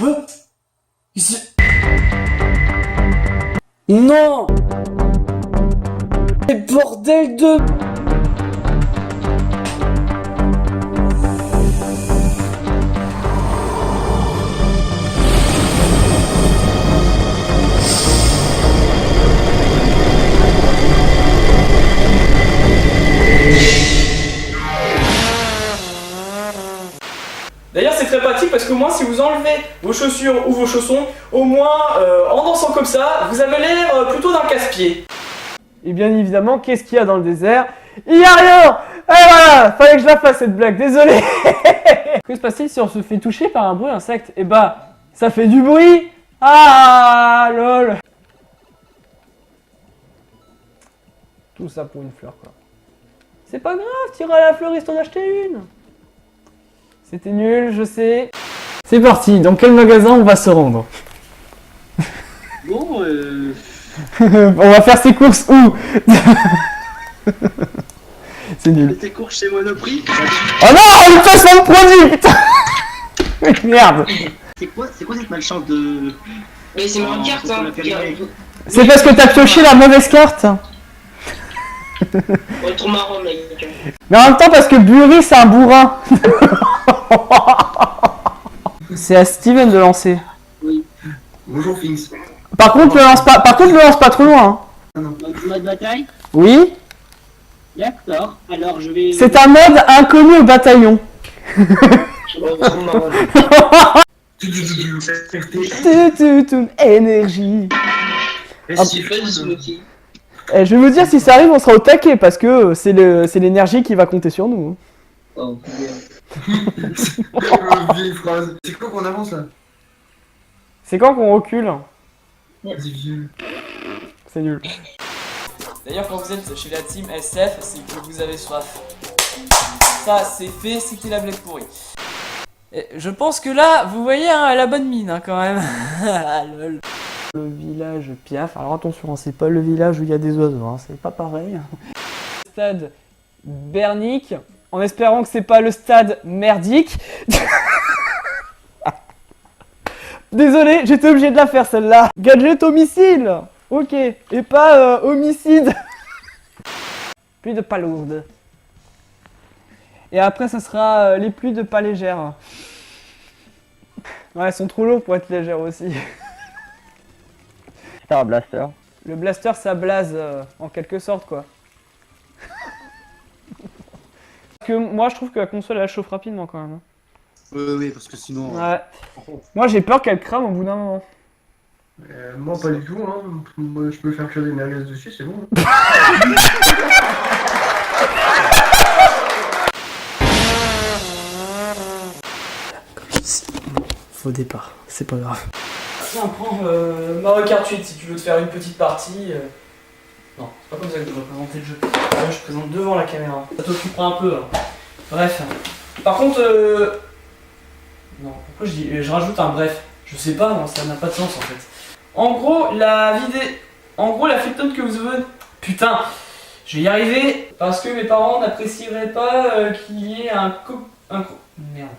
Non! Mais bordel de... D'ailleurs c'est très pratique parce qu'au moins si vous enlevez vos chaussures ou vos chaussons, au moins en dansant comme ça, vous avez l'air plutôt d'un casse-pied. Et bien évidemment, qu'est-ce qu'il y a dans le désert? Il y a rien! Et voilà! Fallait que je la fasse cette blague, désolé! Que se passe-t-il si on se fait toucher par un bruit insecte? Eh bah, ça fait du bruit! Ah lol! Tout ça pour une fleur quoi. C'est pas grave, t'iras à la fleuriste en acheter une! C'était nul, je sais. C'est parti, dans quel magasin on va se rendre? Bon, On va faire ses courses où? C'est nul. tes courses chez Monoprix. Oh non, le placement de produit, putain. Merde. C'est quoi cette malchance de... Mais c'est ma carte, faut hein. la faire. C'est parce que t'as pioché la mauvaise carte. Oh, trop marrant, mec. Mais en même temps, parce que Bury, c'est un bourrin. C'est à Steven de lancer. Oui. Bonjour, Finks. Par contre, le lance pas trop loin. Hein. Mode bataille. Oui. D'accord. Alors, je vais... C'est un mode inconnu au bataillon. Oh, trop marrant. Énergie. J'ai fait du smoothie. Eh, je vais vous dire, si ça arrive, on sera au taquet, parce que c'est l'énergie qui va compter sur nous. Oh, Vieille phrase. C'est quoi qu'on avance là? C'est quand qu'on recule? Vas-y, vieux. C'est nul. D'ailleurs quand vous êtes chez la team SF, c'est que vous avez soif. Ça c'est fait, c'était la blague pourrie. Et je pense que là, vous voyez, hein, elle a bonne mine hein, quand même. Ah, lol. Le village Piaf, alors attention, hein, c'est pas le village où il y a des oiseaux, hein, c'est pas pareil. Stade Bernic, en espérant que c'est pas le stade merdique. Désolé, j'étais obligé de la faire celle-là. Gadget homicile. Ok, et pas homicide. Pluie de pas lourde. Et après, ça sera les pluies de pas légères. Ouais, elles sont trop lourdes pour être légères aussi. C'est un blaster. Le blaster, ça blase en quelque sorte, quoi. Parce que moi, je trouve que la console, elle chauffe rapidement quand même. Oui, parce que sinon. Ouais. Moi, j'ai peur qu'elle crame au bout d'un moment. Moi, pas du tout, hein. Moi, je peux faire cuire des merguez dessus, c'est bon. Faux départ, c'est pas grave. Tiens, prends Mario Kart 8 si tu veux te faire une petite partie. Non, c'est pas comme ça que je dois présenter le jeu. Là, je présente devant la caméra. Ça t'occupera un peu. Hein. Bref. Par contre, non, pourquoi je rajoute un bref? Je sais pas, non, ça n'a pas de sens en fait. En gros, la fliptone que vous avez... Putain, je vais y arriver parce que mes parents n'apprécieraient pas qu'il y ait un Merde.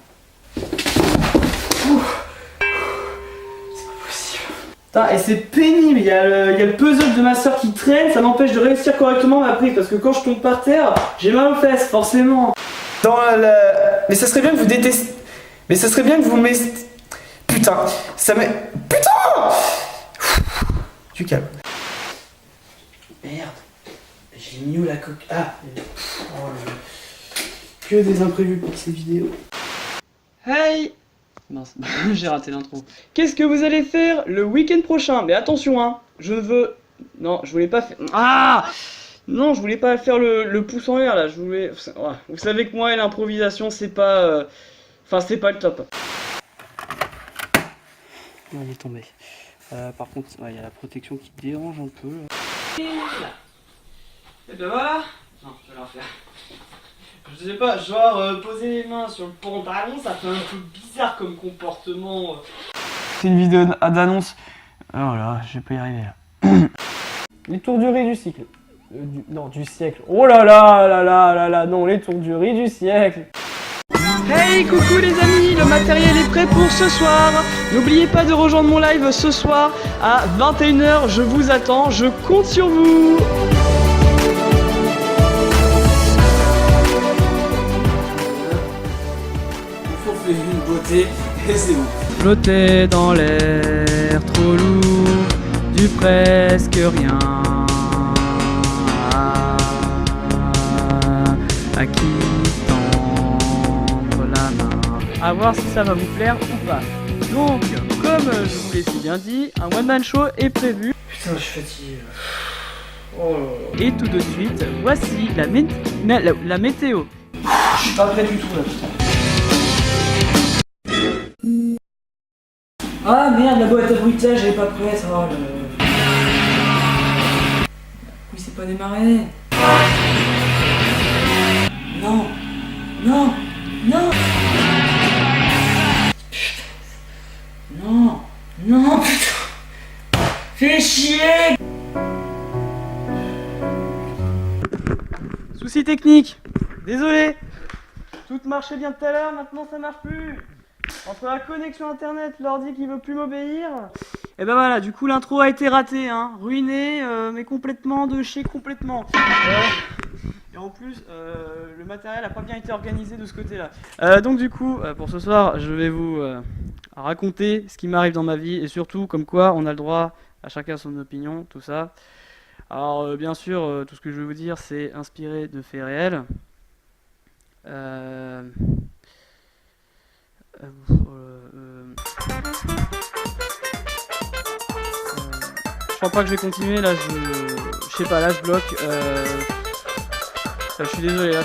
Ouf. C'est pas possible. Putain, et c'est pénible, il y a le puzzle de ma soeur qui traîne, ça m'empêche de réussir correctement ma prise parce que quand je tombe par terre, j'ai mal aux fesses, forcément. Mais ça serait bien que vous détestiez... Mais ça serait bien que vous mettez... Putain, ça met... Putain. Tu calmes. Merde. J'ai mis où la coque... Ah. Oh, que des imprévus pour ces vidéos. Hey. Mince, j'ai raté l'intro. Qu'est-ce que vous allez faire le week-end prochain? Mais attention, hein, je veux... Non, je voulais pas faire... Ah. Non, je voulais pas faire le pouce en l'air, là, je voulais... Vous savez que moi et l'improvisation, c'est pas... Enfin, c'est pas le top. Il est tombé. Par contre, il y a la protection qui dérange un peu. Et ben voilà. Non, je vais la refaire. Je sais pas, genre poser les mains sur le pantalon, ça fait un peu bizarre comme comportement. C'est une vidéo d'annonce. Oh là, je vais pas y arriver là. Les tours du riz du cycle. Non, du siècle. Oh là là là là là là, non, les tours du riz du siècle. Hey, coucou les amis, le matériel est prêt pour ce soir. N'oubliez pas de rejoindre mon live ce soir à 21 h, je vous attends, je compte sur vous. Il faut faire une beauté et c'est bon. Flotter dans l'air, trop lourd, du presque rien. À qui tendre la main. À voir si ça va vous plaire ou pas. Donc, comme je vous l'ai si bien dit, un one-man show est prévu. Putain, je suis fatigué. Oh là là. Et tout de suite, voici la météo. Je suis pas prêt du tout là, putain. Ah merde, la boîte à bruitage elle est pas prête. Oh là là. Oui, c'est pas démarré. Non, non, non. Putain. Non, non, putain. Fais chier. Souci technique. Désolé. Tout marchait bien tout à l'heure, maintenant ça marche plus. Entre la connexion internet, l'ordi qui veut plus m'obéir. Et ben voilà, du coup l'intro a été ratée, hein. Ruiné, mais complètement de chez complètement. Et en plus, le matériel a pas bien été organisé de ce côté-là. Donc du coup, pour ce soir, je vais vous raconter ce qui m'arrive dans ma vie et surtout comme quoi on a le droit à chacun son opinion, tout ça. Alors bien sûr, tout ce que je vais vous dire, c'est inspiré de faits réels. Je crois pas que je vais continuer là, je sais pas, là je bloque. Je suis désolé, là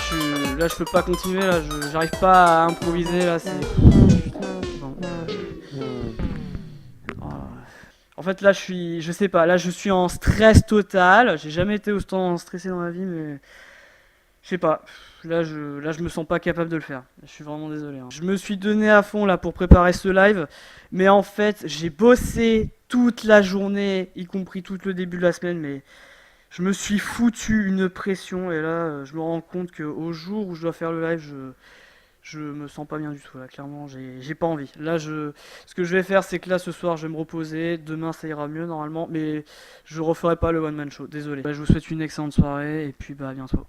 je peux pas continuer, là j'arrive pas à improviser là, c'est. Bon. En fait là je sais pas, là je suis en stress total, j'ai jamais été autant stressé dans ma vie, mais je sais pas. Là je me sens pas capable de le faire. Je suis vraiment désolé. Hein. Je me suis donné à fond là pour préparer ce live. Mais en fait, j'ai bossé toute la journée, y compris tout le début de la semaine. Mais je me suis foutu une pression. Et là, je me rends compte qu'au jour où je dois faire le live, je me sens pas bien du tout. Là, clairement, j'ai pas envie. Là, ce que je vais faire, c'est que là, ce soir, je vais me reposer. Demain, ça ira mieux normalement. Mais je referai pas le one-man show. Désolé. Je vous souhaite une excellente soirée. Et puis, à bientôt.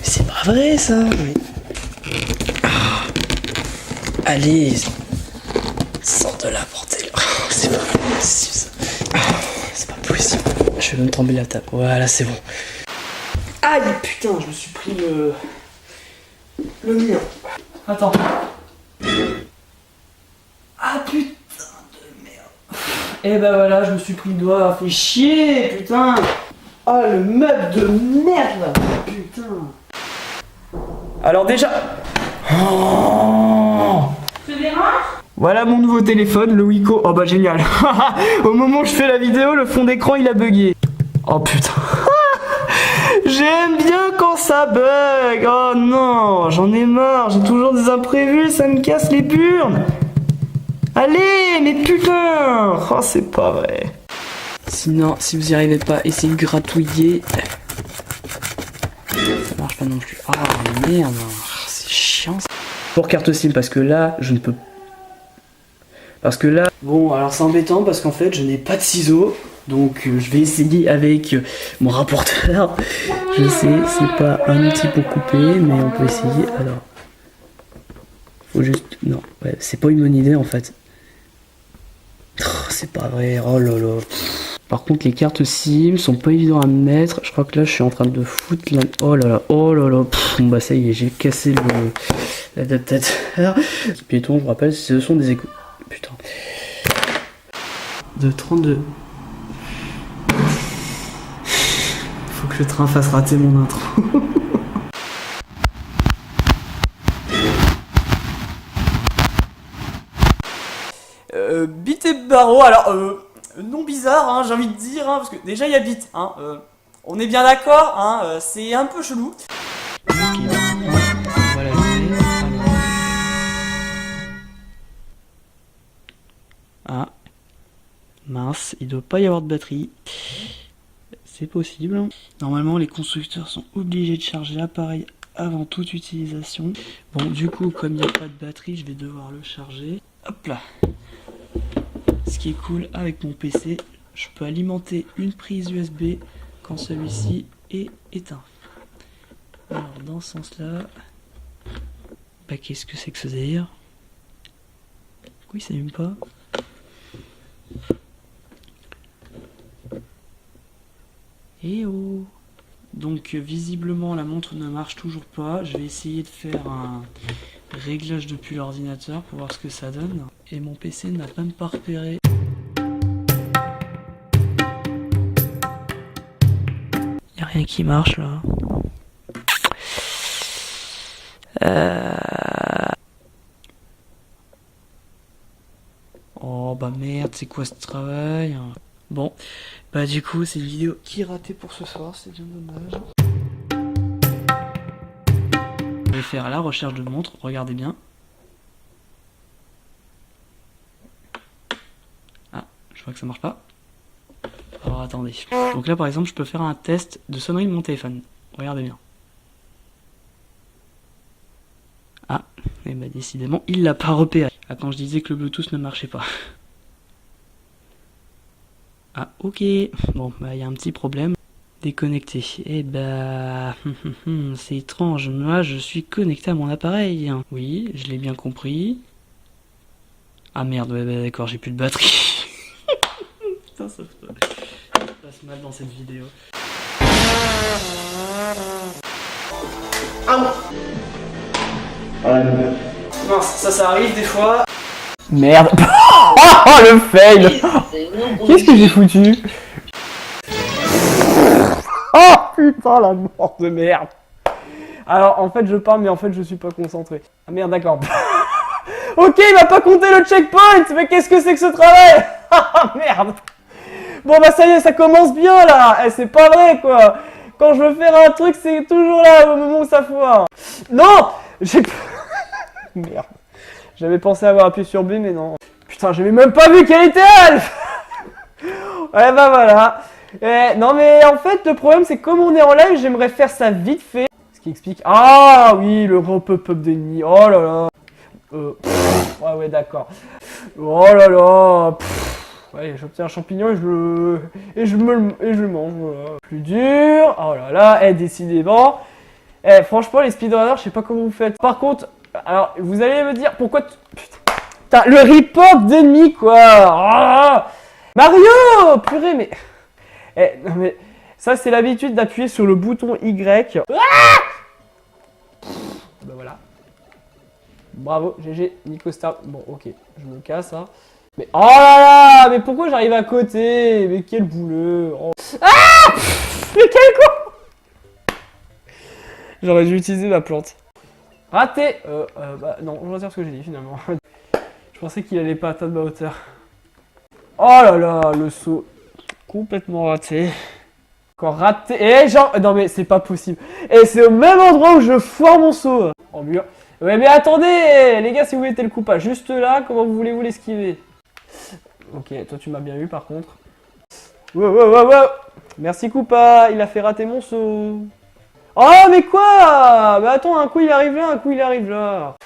C'est pas vrai ça. Mais... Ah. Allez, sors de là, bordel. C'est pas possible ça. C'est pas possible. Je vais même trembler la table. Voilà, c'est bon. Aïe, putain, je me suis pris le mur. Attends. Ah putain de merde. Et ben voilà, je me suis pris le doigt, fait chier, putain. Ah le meuble de merde là. Putain. Alors déjà. Oh. Voilà mon nouveau téléphone, le Wiko. Oh bah génial. Au moment où je fais la vidéo, le fond d'écran il a bugué. Oh putain. J'aime bien quand ça bug. Oh non, j'en ai marre, j'ai toujours des imprévus, ça me casse les burnes. Allez, mais putain. Oh c'est pas vrai. Sinon, si vous y arrivez pas, essayez de gratouiller. Ça marche pas non plus. Ah merde, c'est chiant. Pour carte SIM, parce que là, je ne peux. Parce que là. Bon, alors c'est embêtant parce qu'en fait, je n'ai pas de ciseaux. Donc, je vais essayer avec mon rapporteur. Je sais, c'est pas un outil pour couper, mais on peut essayer. Alors. Faut juste. Non, ouais, c'est pas une bonne idée en fait. Oh, c'est pas vrai, oh là là. Par contre, les cartes SIM sont pas évidentes à mettre. Je crois que là, je suis en train de foutre la. Oh là là, oh là là. Bon, bah, ça y est, j'ai cassé l'adaptateur. Piéton, je vous rappelle, ce sont des échos. Putain. De 32. Faut que le train fasse rater mon intro. Bit et Barreau, alors non bizarre, hein, j'ai envie de dire, hein, parce que déjà il y a Bit, hein, On est bien d'accord, hein, c'est un peu chelou. Ok, on va l'allumer. Alors. Ah. Mince, il doit pas y avoir de batterie. C'est possible. Normalement, les constructeurs sont obligés de charger l'appareil avant toute utilisation. Bon, du coup, comme il n'y a pas de batterie, je vais devoir le charger. Hop là. Ce qui est cool avec mon PC, je peux alimenter une prise USB quand celui-ci est éteint. Alors, dans ce sens-là, bah, qu'est-ce que c'est que ce délire? Pourquoi il s'allume pas? Eh oh! Donc visiblement la montre ne marche toujours pas. Je vais essayer de faire un réglage depuis l'ordinateur pour voir ce que ça donne. Et mon PC n'a même pas repéré. Y a rien qui marche là. Oh bah merde, c'est quoi ce travail? Bon, bah du coup c'est une vidéo qui est ratée pour ce soir, c'est bien dommage. Je vais faire la recherche de montre, regardez bien. Ah, je vois que ça marche pas. Alors attendez. Donc là par exemple je peux faire un test de sonnerie de mon téléphone. Regardez bien. Ah, et bah décidément il l'a pas repéré. Ah, quand je disais que le Bluetooth ne marchait pas. Ah ok, bon bah il y a un petit problème. Déconnecté. Eh bah c'est étrange, moi je suis connecté à mon appareil. Oui, je l'ai bien compris. Ah merde, ouais bah d'accord, j'ai plus de batterie. Putain ça passe mal dans cette vidéo. Mince, ça arrive des fois. Merde. Oh le fail. Qu'est-ce que j'ai foutu? Oh putain la mort de merde. Alors en fait je parle mais en fait je suis pas concentré. Ah merde d'accord. Ok il m'a pas compté le checkpoint. Mais qu'est-ce que c'est que ce travail? Ah merde. Bon bah ça y est ça commence bien là. Eh, c'est pas vrai quoi. Quand je veux faire un truc c'est toujours là au moment où ça foire. Non. J'ai... Merde. J'avais pensé avoir appuyé sur B mais non. Putain j'avais même pas vu qu'elle était elle. Ouais bah voilà. Non mais en fait le problème c'est que comme on est en live j'aimerais faire ça vite fait. Ce qui explique... Ah oui le gros pop-up d'ennemis. Oh là là. Ouais d'accord. Oh là là. Ouais j'obtiens un champignon et je le mange voilà. Plus dur. Oh là là. Décidément. Franchement les speedrunners je sais pas comment vous faites. Par contre alors vous allez me dire pourquoi putain le report d'ennemis quoi. Ah Mario purée mais... non mais ça c'est l'habitude d'appuyer sur le bouton Y. Bah voilà. Bravo, GG, Nico Star. Bon ok, je me casse hein. Mais oh là là, mais pourquoi j'arrive à côté? Mais quel bouleux. Oh. Ah mais quel con. J'aurais dû utiliser ma plante. Raté. Bah non, on va dire ce que j'ai dit finalement. Je pensais qu'il allait pas atteindre ma hauteur. Oh là là, le saut. Complètement raté. Encore raté. Genre... Non mais c'est pas possible. Et c'est au même endroit où je foire mon saut. En mur. Ouais mais attendez les gars, si vous mettez le coup pas juste là, comment voulez-vous l'esquiver? Ok, toi tu m'as bien eu par contre. Wow. Merci Koopa, il a fait rater mon saut. Oh mais quoi? Mais attends, un coup il arrive là, un coup il arrive là.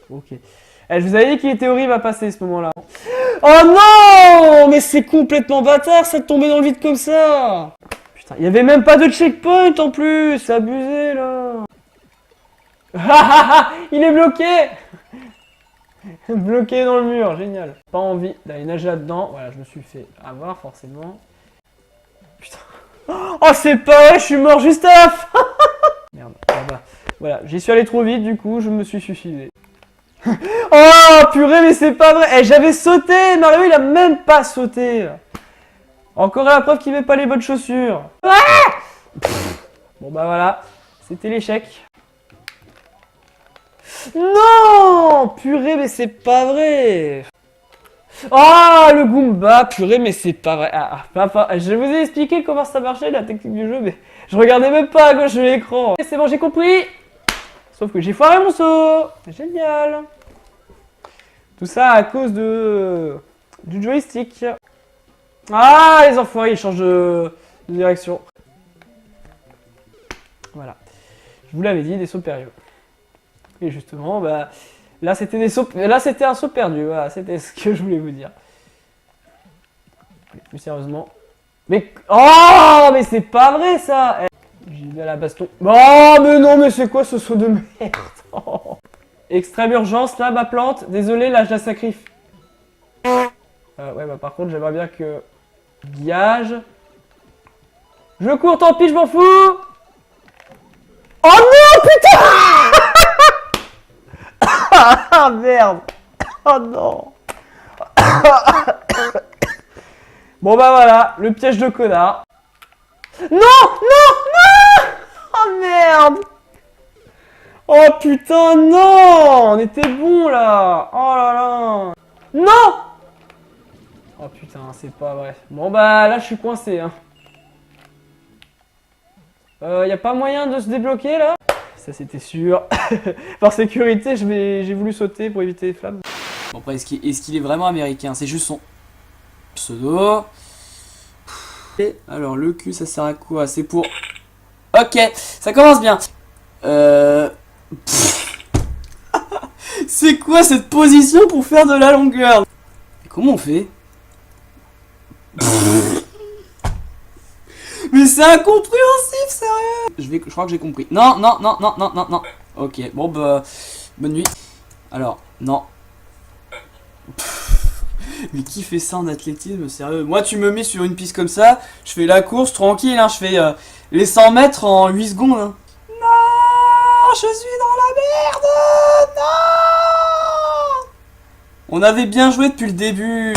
Ok. Je vous avais dit qu'il était horrible à passer ce moment-là. Oh non! Mais c'est complètement bâtard ça de tomber dans le vide comme ça. Putain, il y avait même pas de checkpoint en plus. C'est abusé là. Il est bloqué. Bloqué dans le mur, génial. Pas envie d'aller nager là-dedans. Voilà, je me suis fait avoir forcément. Putain. Oh c'est pas vrai, je suis mort juste à la fin. Merde, là-bas. Voilà, j'y suis allé trop vite du coup, je me suis suicidé. Oh purée mais c'est pas vrai. J'avais sauté, Mario il a même pas sauté. Encore la preuve qu'il met pas les bonnes chaussures. Bon bah voilà, c'était l'échec. Non purée mais c'est pas vrai. Oh, le Goomba, purée, mais c'est pas vrai. Je vous ai expliqué comment ça marchait, la technique du jeu, mais je regardais même pas à gauche de l'écran. C'est bon, j'ai compris. Sauf que j'ai foiré mon saut. Génial. Tout ça à cause du joystick. Ah, les enfoirés, ils changent de direction. Voilà. Je vous l'avais dit, des sauts périlleux. Et justement, bah, là c'était un saut perdu. Voilà, c'était ce que je voulais vous dire. Plus sérieusement. Mais oh, mais c'est pas vrai ça. J'y vais à la baston. Oh, mais non, mais c'est quoi ce saut de merde? Oh. Extrême urgence, là, ma plante. Désolé, là, je la sacrifie. Ouais, bah par contre, j'aimerais bien que... Guillage. Je cours, tant pis, je m'en fous. Oh non, putain. Ah, merde. Oh non. Bon, bah voilà, le piège de connard. Non, non, non. Oh merde. Oh putain, non. On était bon là. Oh là là. Non. Oh putain, c'est pas vrai. Bon bah là je suis coincé hein. Y a pas moyen de se débloquer là? Ça c'était sûr. Par sécurité j'ai voulu sauter pour éviter les flammes. Bon après est-ce qu'il est vraiment américain? C'est juste son pseudo. Et alors le cul ça sert à quoi? C'est pour... Ok, ça commence bien. C'est quoi cette position pour faire de la longueur? Comment on fait? Mais c'est incompréhensif, sérieux. Je crois que j'ai compris. Non. Ok, bon bah, bonne nuit. Alors, non. Mais qui fait ça en athlétisme, sérieux? Moi, tu me mets sur une piste comme ça, je fais la course tranquille, hein, je fais les 100 mètres en 8 secondes. Hein. Non, je suis dans la merde. Non. On avait bien joué depuis le début.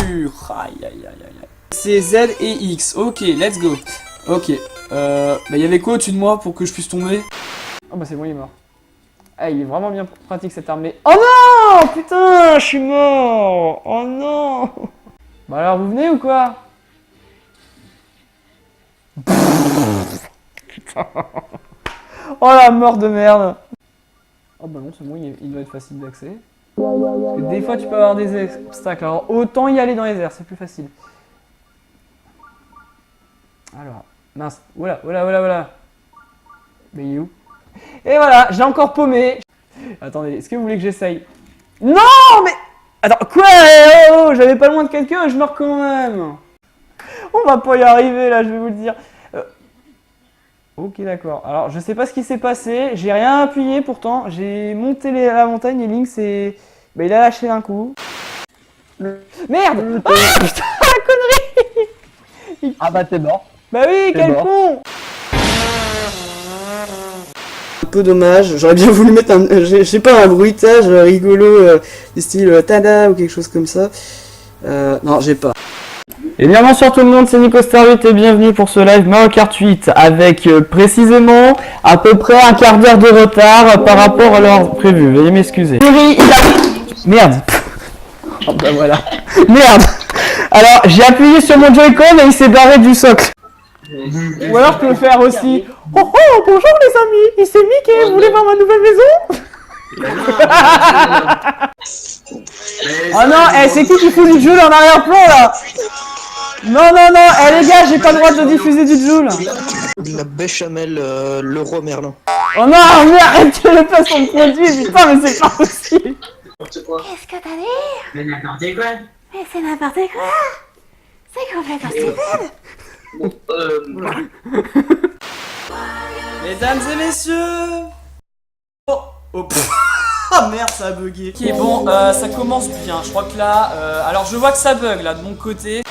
Aïe, aïe, aïe, aïe. C'est Z et X. Ok, let's go. Ok. Bah, il y avait quoi au-dessus de moi pour que je puisse tomber? Oh bah c'est bon, il est mort. Ah, il est vraiment bien pratique cette arme. Mais... Oh non. Putain, je suis mort. Oh non. Bah alors, vous venez ou quoi? Putain. Oh la mort de merde. Oh bah non, c'est bon, il doit être facile d'accès. Parce que des fois, tu peux avoir des obstacles. Alors, autant y aller dans les airs, c'est plus facile. Alors, mince. Voilà. Mais il est où? Et voilà, j'ai encore paumé. Attendez, est-ce que vous voulez que j'essaye? Non, mais... Attends, quoi? Oh, j'avais pas loin de quelqu'un et je meurs quand même. On va pas y arriver, là, je vais vous le dire. Ok, d'accord. Alors, je sais pas ce qui s'est passé. J'ai rien appuyé, pourtant. J'ai monté la montagne et Link, c'est... Bah, il a lâché d'un coup. Merde. Ah, putain, la connerie. Ah bah t'es mort. Bah oui, quel con. Un peu dommage, j'aurais bien voulu mettre un, je sais pas, un bruitage rigolo, du style tada ou quelque chose comme ça. Non, j'ai pas. Et bien bonsoir tout le monde, c'est Nico Star 8 et bienvenue pour ce live Mario Kart 8 avec précisément à peu près un quart d'heure de retard par rapport à l'heure prévue. Veuillez m'excuser. Merde. Oh bah voilà. Merde. Alors j'ai appuyé sur mon Joy-Con et il s'est barré du socle. Ou alors je peux le faire aussi. Oh oh, bonjour les amis, ici Mickey, vous voulez voir ma nouvelle maison? Oh non, c'est qui fout du Joule en arrière-plan là? Non, les gars, j'ai pas le droit de diffuser du Joule. La béchamel, le roi Merlin. Oh non, mais arrêtez le placement de produit, putain, mais c'est pas possible. Qu'est-ce que t'as dit? Mais n'importe quoi. Mais c'est n'importe quoi. C'est complètement stupide. Mesdames et messieurs. Oh, ah merde, ça a bugué. Ok, bon, ça commence bien. Je crois que là, alors je vois que ça bug là de mon côté.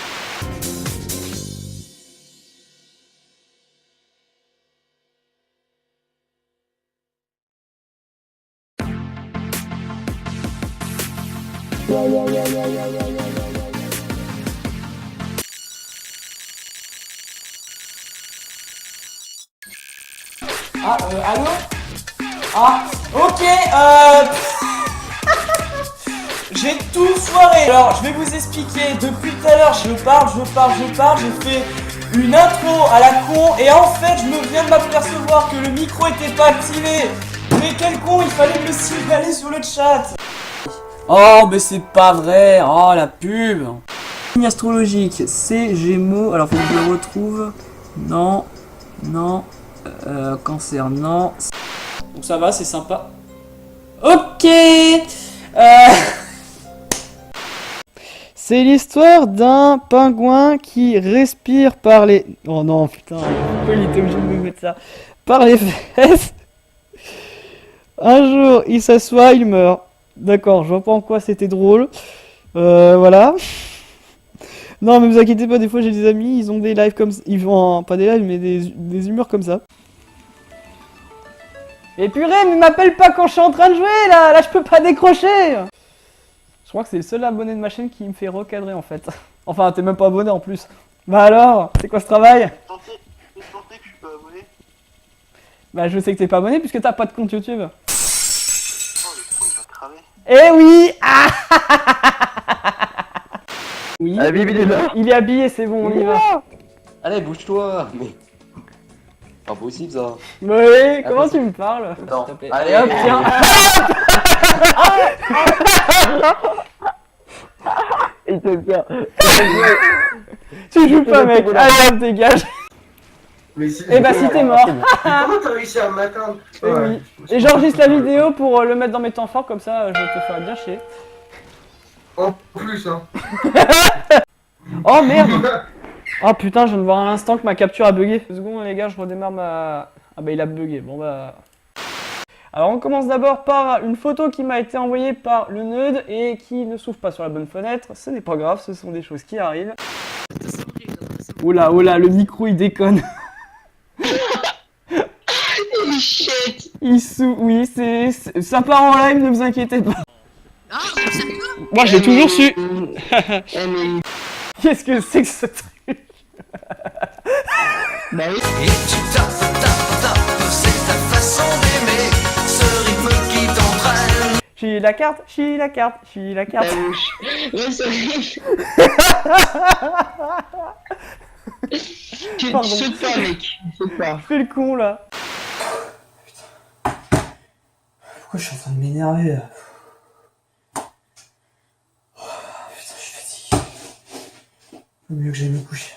Ah, allô? Ah, ok, j'ai tout foiré. Alors, je vais vous expliquer. Depuis tout à l'heure, je parle. J'ai fait une intro à la con. Et en fait, je me viens de m'apercevoir que le micro était pas activé. Mais quel con, il fallait me le signaler sur le chat. Oh, mais c'est pas vrai. Oh, la pub. Signe astrologique, c'est Gémeaux. Alors, faut que je le retrouve. Non. Cancer, non. Donc ça va, c'est sympa. Ok. C'est l'histoire d'un pingouin qui respire par les... Oh non, putain, pourquoi il était obligé de me mettre ça? Par les fesses. Un jour, il s'assoit, il meurt. D'accord, je vois pas en quoi c'était drôle. Voilà. Non, mais vous inquiétez pas, des fois j'ai des amis, ils ont des lives comme ça. Ils font pas des lives, mais des humeurs comme ça. Et purée, mais m'appelle pas quand je suis en train de jouer là! Là, je peux pas décrocher! Je crois que c'est le seul abonné de ma chaîne qui me fait recadrer en fait. Enfin, t'es même pas abonné en plus. Bah alors, c'est quoi ce travail? Bah, je sais que t'es pas abonné puisque t'as pas de compte YouTube. Eh oui! Ah. Oui, il est habillé, c'est bon, on y va. Allez, bouge-toi. Mais... Pas possible ça. Oui, comment tu me parles? Non. S'il te plaît. Allez, Hop, tiens. Il te tient. Tu joues pas, mec. Allez, hop, dégage. Mais si, Eh bah, si t'es mort. comment t'as réussi à m'atteindre? Eh oui. Et j'enregistre la vidéo pour le mettre dans mes temps forts, comme ça je te ferai bien chier. En plus, hein. Oh merde. Oh putain, je viens de voir à l'instant que ma capture a bugué. 2 secondes les gars, je redémarre ma... Ah bah il a bugué, bon bah... Alors on commence d'abord par une photo qui m'a été envoyée par le Neud et qui ne s'ouvre pas sur la bonne fenêtre. Ce n'est pas grave, ce sont des choses qui arrivent. Oh là, le micro il déconne. Il s'ouvre, oui, ça part en live, ne vous inquiétez pas. Moi j'ai toujours su. Qu'est-ce que c'est que ce truc? Bah oui. Et tu tapes, c'est ta façon d'aimer, ce rythme qui t'entraîne. J'ai la carte. Ouais, c'est vrai. Tu sautes pas, mec. Saute pas. Je fais le con là. Pourquoi je suis en train de m'énerver là? Putain, je suis fatigué. Vaut mieux que j'aille me coucher.